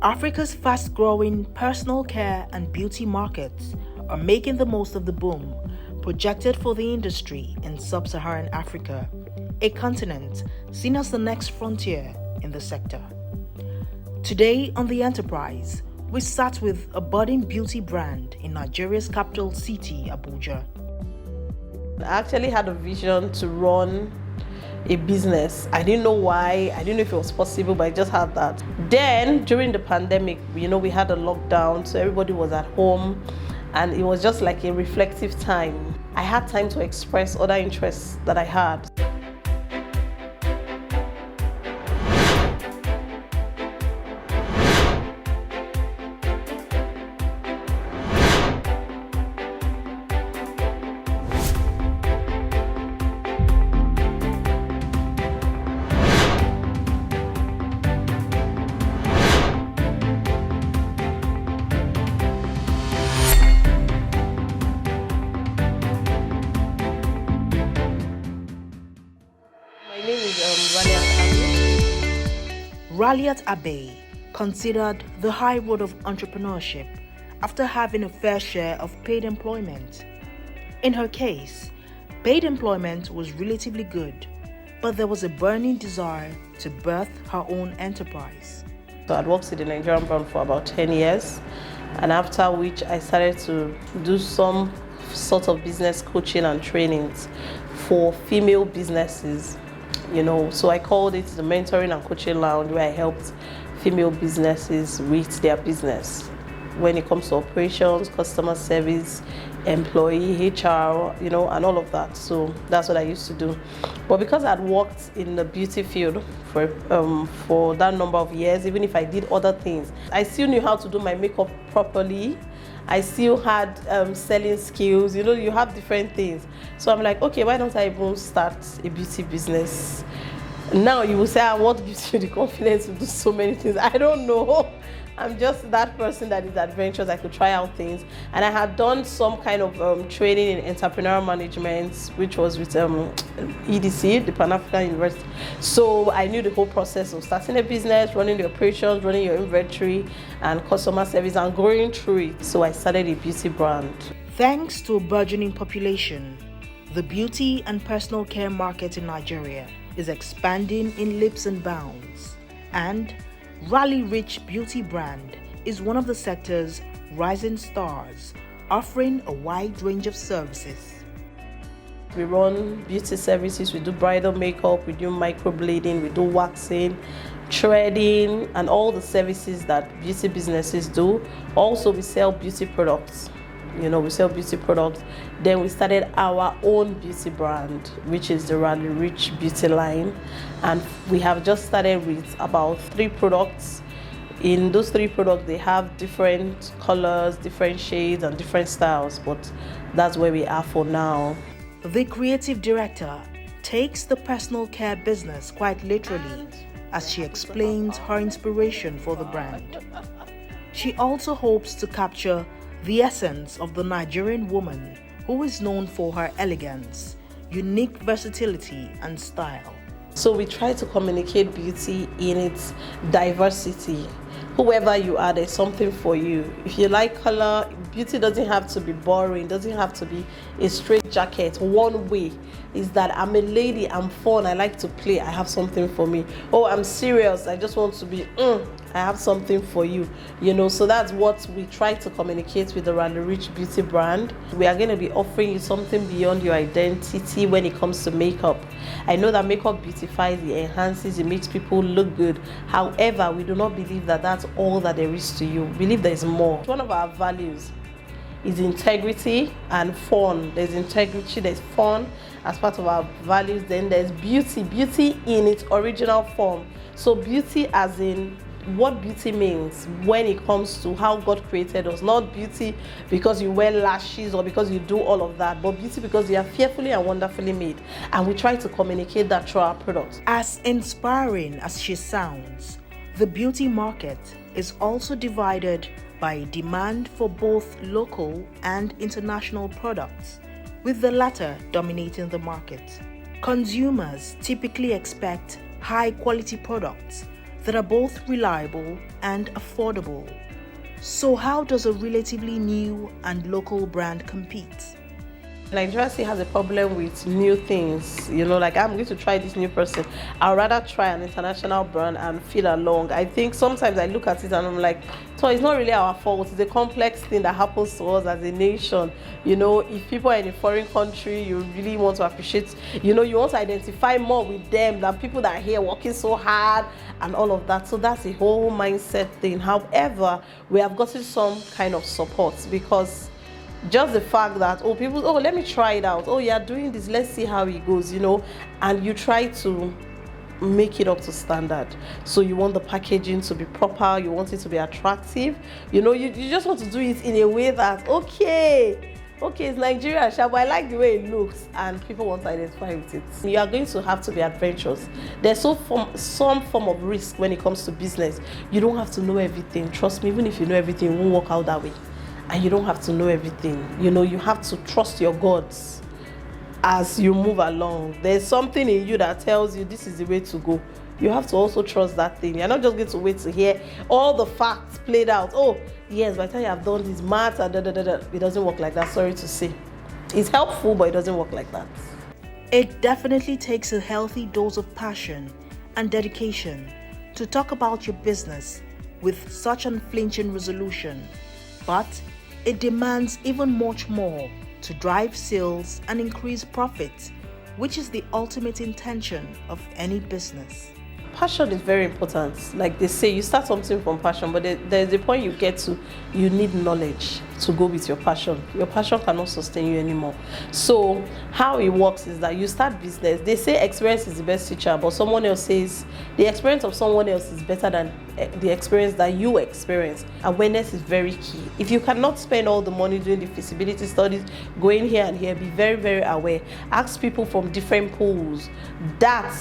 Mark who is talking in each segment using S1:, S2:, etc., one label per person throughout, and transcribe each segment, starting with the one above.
S1: Africa's fast-growing personal care and beauty markets are making the most of the boom projected for the industry in sub-Saharan Africa, a continent seen as the next frontier in the sector. Today on The Enterprise, we sat with a budding beauty brand in Nigeria's capital city, Abuja.
S2: I actually had a vision to run a business. I didn't know why, I didn't know if it was possible, but I just had that. Then during the pandemic, we had a lockdown, so everybody was at home and it was just like a reflective time. I had time to express other interests that I had.
S1: Raliat Abe considered the high road of entrepreneurship after having a fair share of paid employment. In her case, paid employment was relatively good, but there was a burning desire to birth her own enterprise.
S2: So I'd worked in the Nigerian brand for about 10 years, and after which I started to do some sort of business coaching and trainings for female businesses. So I called it the Mentoring and Coaching Lounge, where I helped female businesses with their business when it comes to operations, customer service, employee, HR, and all of that. So that's what I used to do. But because I'd worked in the beauty field for that number of years, even if I did other things, I still knew how to do my makeup properly. I still had selling skills, you have different things. So I'm like, okay, why don't I even start a beauty business? Now you will say, what gives you the confidence to do so many things? I don't know. I'm just that person that is adventurous. I could try out things. And I had done some kind of training in entrepreneurial management, which was with EDC, the Pan-African University. So I knew the whole process of starting a business, running the operations, running your inventory and customer service and going through it. So I started a beauty brand.
S1: Thanks to a burgeoning population, the beauty and personal care market in Nigeria is expanding in leaps and bounds. And Rally Rich Beauty brand is one of the sector's rising stars, offering a wide range of services.
S2: We run beauty services, we do bridal makeup, we do microblading, we do waxing, threading, and all the services that beauty businesses do. Also, we sell beauty products. We sell beauty products. Then we started our own beauty brand, which is the Rally Rich Beauty line. And we have just started with about 3 products. In those 3 products, they have different colors, different shades, and different styles. But that's where we are for now.
S1: The creative director takes the personal care business quite literally as she explains her inspiration for the brand. She also hopes to capture the essence of the Nigerian woman who is known for her elegance, unique versatility, and style.
S2: So we try to communicate beauty in its diversity. Whoever you are, there's something for you. If you like color, beauty doesn't have to be boring, doesn't have to be a straight jacket. One way is that I'm a lady, I'm fun, I like to play, I have something for me. Oh, I'm serious, I just want to be, I have something for you. So that's what we try to communicate with the Rally Rich Beauty brand. We are going to be offering you something beyond your identity when it comes to makeup. I know that makeup beautifies, it enhances, it makes people look good. However, we do not believe that that's all that there is to you. We believe there is more. One of our values is integrity and fun. There's integrity, there's fun as part of our values. Then there's beauty in its original form. So beauty as in what beauty means when it comes to how God created us. Not beauty because you wear lashes or because you do all of that, but beauty because you are fearfully and wonderfully made. And we try to communicate that through our products.
S1: As inspiring as she sounds, the beauty market is also divided by demand for both local and international products, with the latter dominating the market. Consumers typically expect high quality products that are both reliable and affordable. So, how does a relatively new and local brand compete?
S2: Nigeria still has a problem with new things, like I'm going to try this new person. I'd rather try an international brand and feel along. I think sometimes I look at it and I'm like, so it's not really our fault. It's a complex thing that happens to us as a nation. If people are in a foreign country, you really want to appreciate, you want to identify more with them than people that are here working so hard and all of that. So that's a whole mindset thing. However, we have gotten some kind of support because just the fact that people let me try it out, you're doing this, let's see how it goes, and you try to make it up to standard. So you want the packaging to be proper, you want it to be attractive, you just want to do it in a way that okay, it's Nigeria, but I like the way it looks and people want to identify with it. You are going to have to be adventurous. There's some form of risk when it comes to business. You don't have to know everything. Trust me, even if you know everything, it won't work out that way. And you don't have to know everything. You have to trust your gods as you move along. There's something in you that tells you this is the way to go. You have to also trust that thing. You're not just going to wait to hear all the facts played out. Yes, by the time you have done this math and it doesn't work like that, sorry to say. It's helpful, but it doesn't work like that.
S1: It definitely takes a healthy dose of passion and dedication to talk about your business with such unflinching resolution. But it demands even much more to drive sales and increase profits, which is the ultimate intention of any business.
S2: Passion is very important. Like they say, you start something from passion, but there's a point you get to, you need knowledge to go with your passion. Your passion cannot sustain you anymore. So how it works is that you start business. They say experience is the best teacher, but someone else says the experience of someone else is better than the experience that you experience. Awareness is very key. If you cannot spend all the money doing the feasibility studies, going here and here, be very, very aware. Ask people from different pools that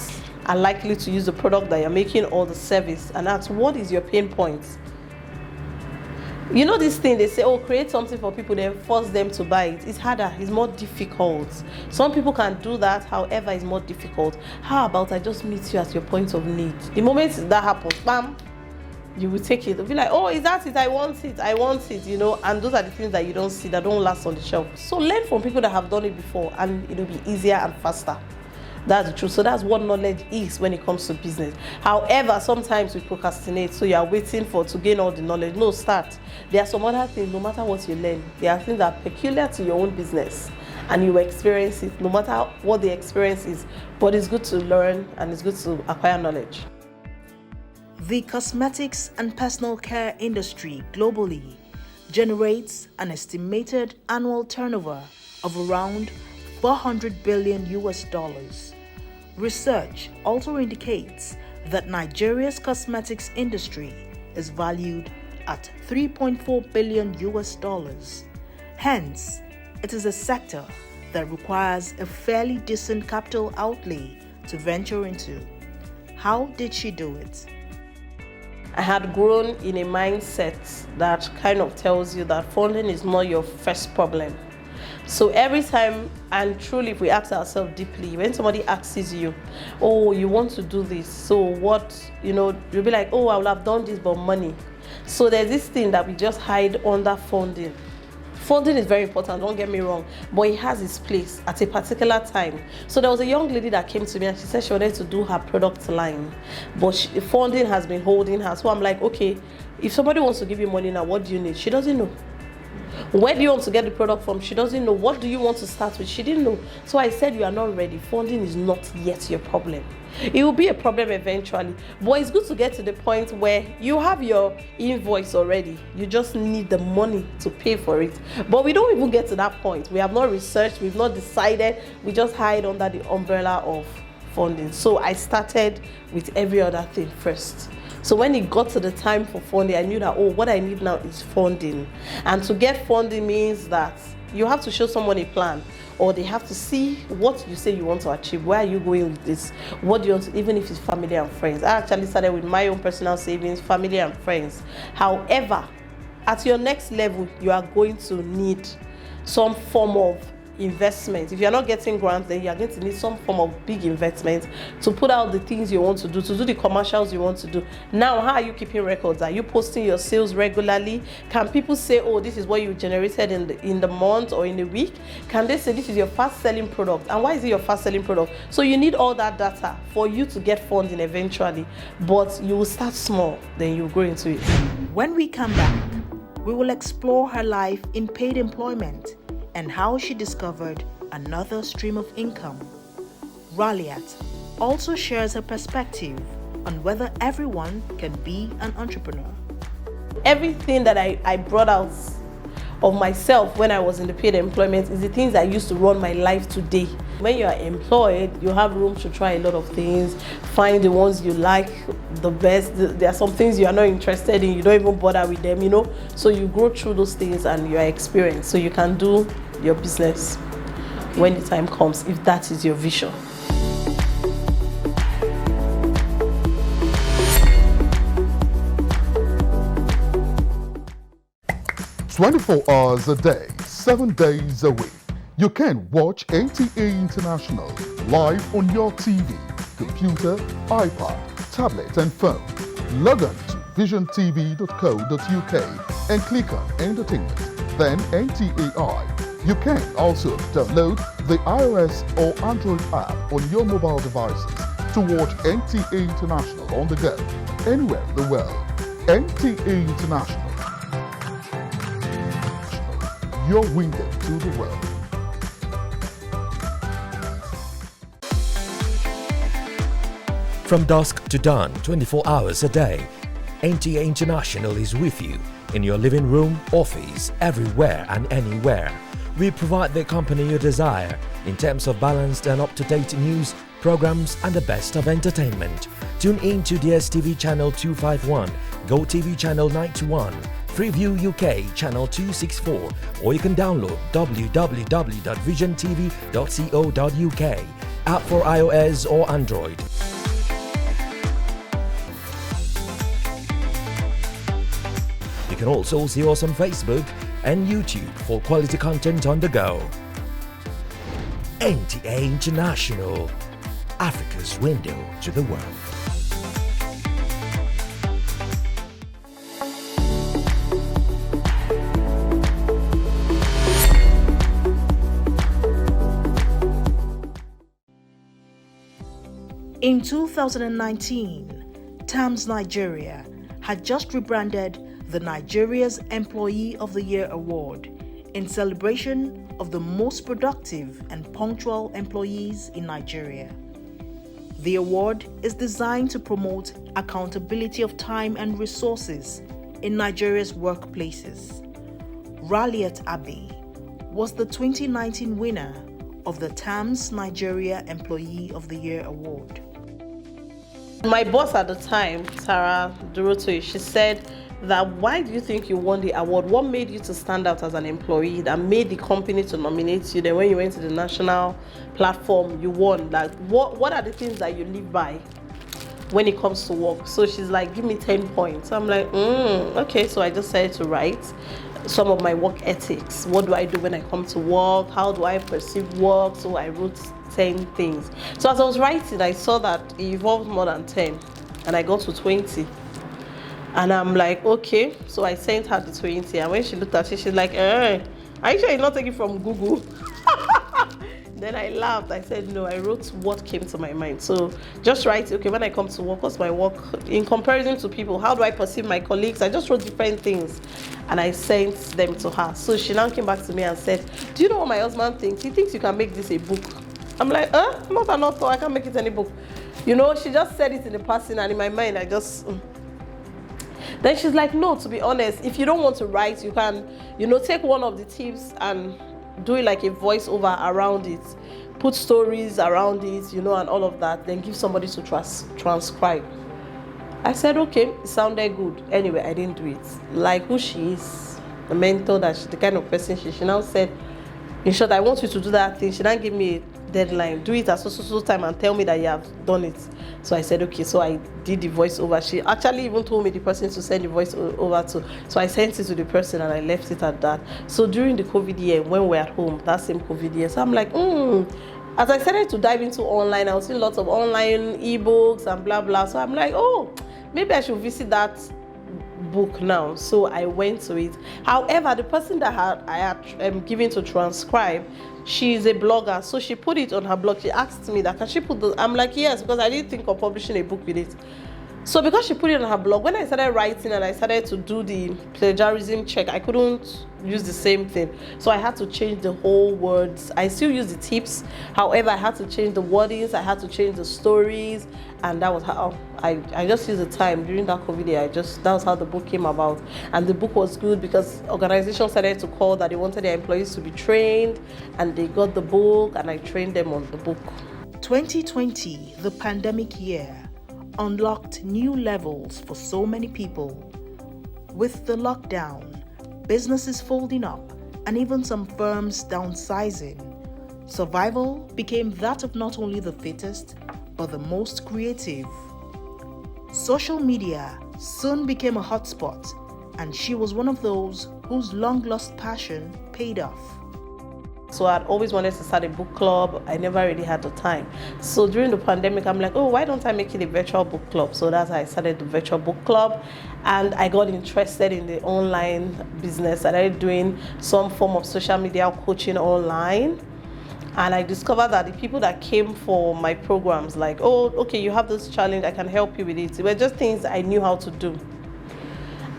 S2: are likely to use the product that you're making or the service, and ask what is your pain points. This thing they say, create something for people, then force them to buy it. It's harder, it's more difficult. Some people can do that, however, it's more difficult. How about I just meet you at your point of need? The moment that happens, bam, you will take it. You'll be like, is that it? I want it, and those are the things that you don't see, that don't last on the shelf. So learn from people that have done it before, and it'll be easier and faster. That's the truth. So that's what knowledge is when it comes to business. However, sometimes we procrastinate, so you are waiting to gain all the knowledge. No, start. There are some other things, no matter what you learn, there are things that are peculiar to your own business, and you experience it, no matter what the experience is. But it's good to learn, and it's good to acquire knowledge.
S1: The cosmetics and personal care industry globally generates an estimated annual turnover of around $400 billion. Research also indicates that Nigeria's cosmetics industry is valued at $3.4 billion. Hence, it is a sector that requires a fairly decent capital outlay to venture into. How did she do it?
S2: I had grown in a mindset that kind of tells you that funding is not your first problem. So every time, and truly if we ask ourselves deeply, when somebody asks you, you want to do this, so what, you'll be like, I will have done this, but money. So there's this thing that we just hide under funding. Funding is very important, don't get me wrong, but it has its place at a particular time. So there was a young lady that came to me and she said she wanted to do her product line, but funding has been holding her. So I'm like, okay, if somebody wants to give you money now, what do you need? She doesn't know. Where do you want to get the product from? She doesn't know. What do you want to start with? She didn't know. So I said, you are not ready. Funding is not yet your problem. It will be a problem eventually, but it's good to get to the point where you have your invoice already. You just need the money to pay for it. But we don't even get to that point. We have not researched, we've not decided. We just hide under the umbrella of funding. So I started with every other thing first. So when it got to the time for funding, I knew that, what I need now is funding. And to get funding means that you have to show someone a plan, or they have to see what you say you want to achieve. Where are you going with this? What do you want to, even if it's family and friends. I actually started with my own personal savings, family and friends. However, at your next level, you are going to need some form of investment. If you're not getting grants, then you're going to need some form of big investment to put out the things you want to do the commercials you want to do. Now, how are you keeping records? Are you posting your sales regularly? Can people say, oh, this is what you generated in the month or in a week? Can they say this is your fast selling product? And why is it your fast selling product? So you need all that data for you to get funding eventually, but you will start small, then you grow into it.
S1: When we come back, we will explore her life in paid employment and how she discovered another stream of income. Raliat also shares her perspective on whether everyone can be an entrepreneur.
S2: Everything that I brought out of myself when I was in the paid employment is the things I used to run my life today. When you are employed, you have room to try a lot of things, find the ones you like the best. There are some things you are not interested in, you don't even bother with them, So you grow through those things and you are experienced. So you can do your business when the time comes, if that is your vision.
S3: "24 hours a day, 7 days a week. You can watch NTA International live on your TV, computer, iPad, tablet and phone. Log on to visiontv.co.uk and click on Entertainment, then NTAI. You can also download the iOS or Android app on your mobile devices to watch NTA International on the go, anywhere in the world. NTA International, your window to the world.
S4: From dusk to dawn, 24 hours a day, NTA International is with you in your living room, office, everywhere and anywhere. We provide the company you desire in terms of balanced and up-to-date news, programs and the best of entertainment. Tune in to DSTV channel 251, GoTV channel 91, Freeview UK channel 264, or you can download www.visiontv.co.uk, app for iOS or Android. You can also see us on Facebook and YouTube for quality content on the go. NTA International, Africa's window to the world.
S1: In 2019, Tams Nigeria had just rebranded the Nigeria's Employee of the Year Award in celebration of the most productive and punctual employees in Nigeria. The award is designed to promote accountability of time and resources in Nigeria's workplaces. Raliat Abbey was the 2019 winner of the Tams Nigeria Employee of the Year Award.
S2: My boss at the time, Sarah Dorotoy, she said that, why do you think you won the award? What made you to stand out as an employee that made the company to nominate you? Then when you went to the national platform, you won. Like, what are the things that you live by when it comes to work? So she's like, give me 10 points. I'm like, okay. So I just started to write some of my work ethics. What do I do when I come to work? How do I perceive work? So I wrote 10 things. So as I was writing, I saw that it evolved more than 10, and I got to 20. And I'm like, okay. So I sent her the 20, and when she looked at it, she's like, are you sure you're not taking from Google? Then I laughed. I said, no, I wrote what came to my mind. So just write, okay, when I come to work, what's my work in comparison to people? How do I perceive my colleagues? I just wrote different things, and I sent them to her. So she now came back to me and said, do you know what my husband thinks? He thinks you can make this a book. I'm like, I'm not an author. I can't make it any book. You know, she just said it in the passing, and in my mind, I just... Then she's like, no, to be honest, if you don't want to write, you can, take one of the tips and do it like a voiceover around it, put stories around it, and all of that, then give somebody to transcribe. I said, okay, it sounded good. Anyway, I didn't do it. Like who she is, the mentor, the kind of person she now said, in short, I want you to do that thing. She didn't give me deadline. Do it at so time and tell me that you have done it. So I said, okay. So I did the voiceover. She actually even told me the person to send the voiceover to. So I sent it to the person and I left it at that. So during the COVID year, when we were at home, that same COVID year, so I'm like, as I started to dive into online, I was seeing lots of online ebooks and blah, blah. So I'm like, oh, maybe I should visit that book now. So I went to it. However, the person that I had given to transcribe, she's a blogger, so she put it on her blog. She asked me that, can she put the, I'm like, yes, because I didn't think of publishing a book with it. So because she put it on her blog, when I started writing and I started to do the plagiarism check, I couldn't use the same thing. So I had to change the whole words. I still use the tips. However, I had to change the wordings. I had to change the stories. And that was how I just used the time during that COVID year. That was how the book came about. And the book was good because organizations started to call that they wanted their employees to be trained. And they got the book and I trained them on the book.
S1: 2020, the pandemic year, unlocked new levels for so many people. With the lockdown, businesses folding up, and even some firms downsizing, survival became that of not only the fittest, but the most creative. Social media soon became a hotspot, and she was one of those whose long-lost passion paid off.
S2: So I'd always wanted to start a book club. I never really had the time. So during the pandemic, I'm like, oh, why don't I make it a virtual book club? So that's how I started the virtual book club. And I got interested in the online business. I started doing some form of social media coaching online. And I discovered that the people that came for my programs, like, oh, okay, you have this challenge, I can help you with it. It were just things I knew how to do.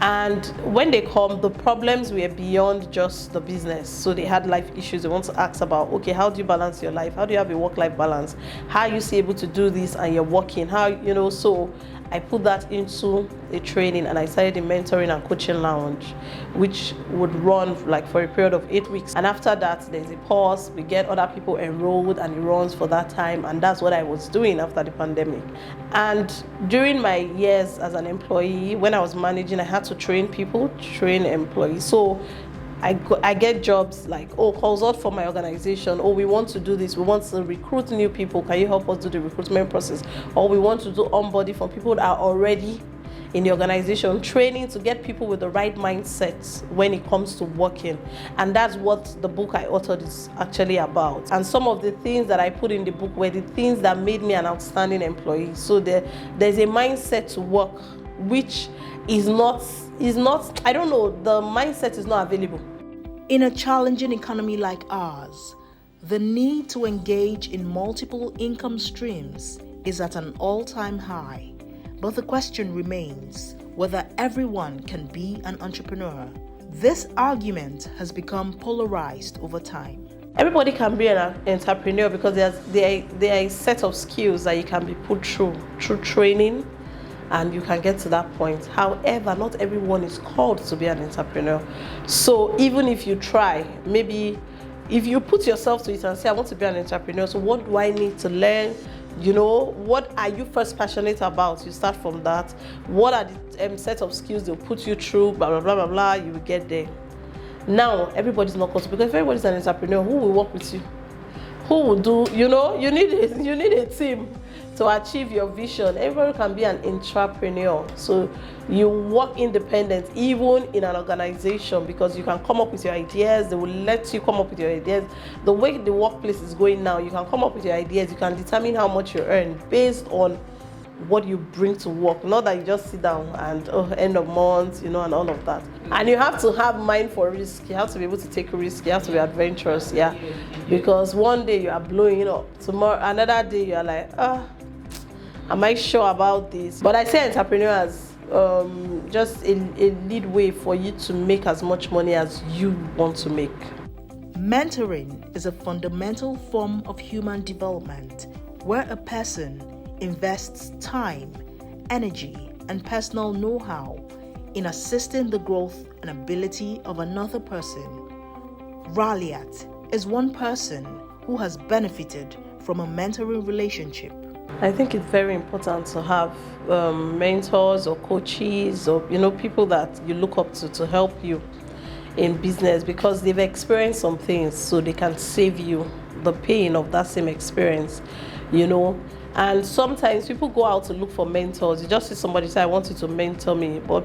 S2: And when they come, the problems were beyond just the business. So they had life issues. They want to ask about, okay, how do you balance your life? How do you have a work-life balance? How are you able to do this and you're working? How, so I put that into a training and I started a mentoring and coaching lounge, which would run like for a period of 8 weeks. And after that, there's a pause. We get other people enrolled and it runs for that time. And that's what I was doing after the pandemic. And during my years as an employee, when I was managing, I had to train people, train employees. So I get jobs like, oh, calls out for my organization. Oh, we want to do this. We want to recruit new people. Can you help us do the recruitment process? Or we want to do onboarding for people that are already in the organization, training to get people with the right mindset when it comes to working. And that's what the book I authored is actually about. And some of the things that I put in the book were the things that made me an outstanding employee. So there's a mindset to work, which is not, I don't know, the mindset is not available.
S1: In a challenging economy like ours, the need to engage in multiple income streams is at an all-time high. But the question remains whether everyone can be an entrepreneur. This argument has become polarized over time.
S2: Everybody can be an entrepreneur because there are a set of skills that you can be put through training, and you can get to that point. However, not everyone is called to be an entrepreneur. So even if you try, maybe if you put yourself to it and say, I want to be an entrepreneur, so what do I need to learn? What are you first passionate about? You start from that. What are the set of skills they'll put you through, blah, blah, blah, blah, blah, you will get there. Now, everybody's not called to, because if everybody's an entrepreneur, who will work with you? Who will do, you need a team to achieve your vision. Everybody can be an entrepreneur. So you work independent, even in an organization, because you can come up with your ideas. They will let you come up with your ideas. The way the workplace is going now, you can come up with your ideas. You can determine how much you earn based on what you bring to work. Not that you just sit down and end of month, and all of that. And you have to have mind for risk. You have to be able to take risk. You have to be adventurous, because one day you are blowing up. Tomorrow, another day you are like, am I sure about this? But I say entrepreneur as just a lead way for you to make as much money as you want to make.
S1: Mentoring is a fundamental form of human development where a person invests time, energy, and personal know-how in assisting the growth and ability of another person. Raliat is one person who has benefited from a mentoring relationship.
S2: I think it's very important to have mentors or coaches or people that you look up to help you in business, because they've experienced some things, so they can save you the pain of that same experience, you know. And sometimes people go out to look for mentors. You just see somebody say, I want you to mentor me. But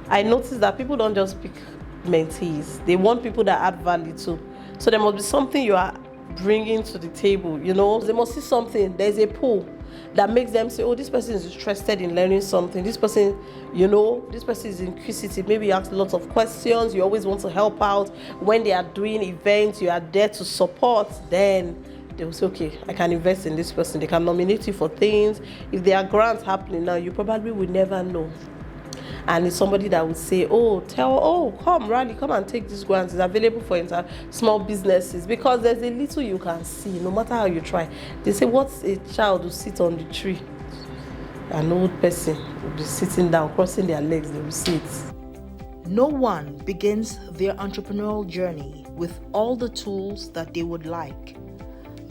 S2: I noticed that people don't just pick mentees. They want people that add value too. So there must be something you are bringing to the table, you know. They must see something. There's a pull that makes them say, oh, this person is interested in learning something. This person, you know, this person is inquisitive. Maybe you ask lots of questions. You always want to help out. When they are doing events, you are there to support. Then they will say, okay, I can invest in this person. They can nominate you for things. If there are grants happening now, you probably will never know. And it's somebody that would say, come, Rally, come and take this grant. It's available for small businesses, because there's a little you can see, no matter how you try. They say, what's a child who sits on the tree? An old person will be sitting down, crossing their legs, they will see it.
S1: No one begins their entrepreneurial journey with all the tools that they would like.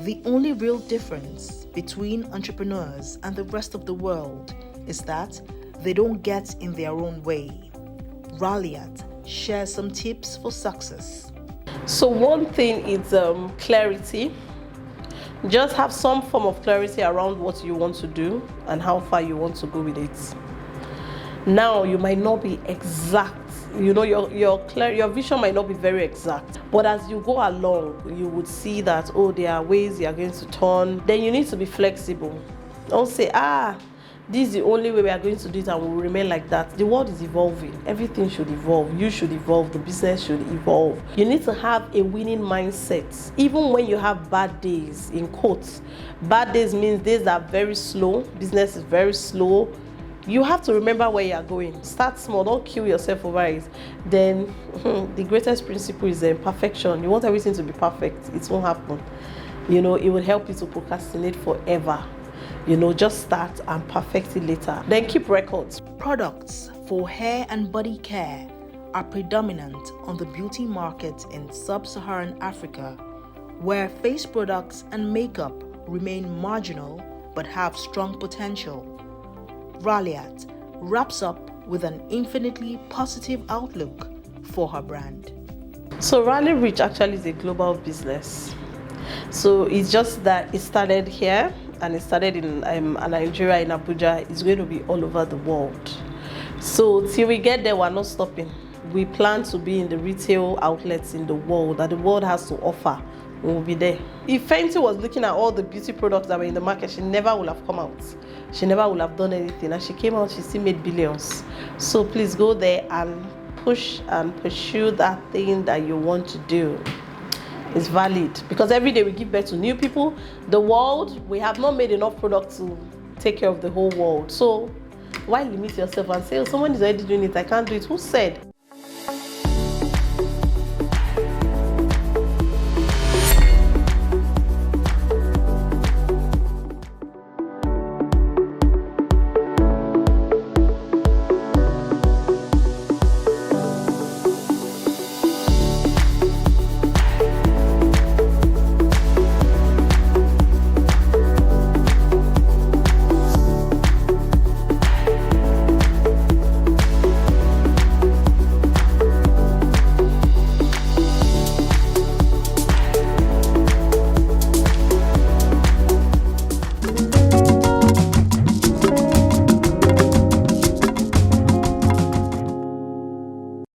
S1: The only real difference between entrepreneurs and the rest of the world is that they don't get in their own way. Raliat shares some tips for success.
S2: So one thing is clarity. Just have some form of clarity around what you want to do and how far you want to go with it. Now, you might not be exact. You know, your vision might not be very exact. But as you go along, you would see that, there are ways you are going to turn. Then you need to be flexible. Don't say, this is the only way we are going to do it and we'll remain like that. The world is evolving. Everything should evolve. You should evolve. The business should evolve. You need to have a winning mindset. Even when you have bad days, in quotes. Bad days means days are very slow. Business is very slow. You have to remember where you are going. Start small. Don't kill yourself over it. Then the greatest principle is perfection. You want everything to be perfect. It won't happen. You know, it will help you to procrastinate forever. You know, just start and perfect it later. Then keep records.
S1: Products for hair and body care are predominant on the beauty market in sub-Saharan Africa, where face products and makeup remain marginal but have strong potential. Raliat wraps up with an infinitely positive outlook for her brand.
S2: So Rally Rich actually is a global business. So it's just that it started here and it started in Nigeria, in Abuja. It's going to be all over the world. So till we get there, we're not stopping. We plan to be in the retail outlets in the world that the world has to offer. We'll be there. If Fenty was looking at all the beauty products that were in the market, she never would have come out. She never would have done anything. And she came out, she still made billions. So please go there and push and pursue that thing that you want to do. It's valid, because every day we give birth to new people. The world, we have not made enough product to take care of the whole world. So why limit yourself and say, someone is already doing it, I can't do it? Who said?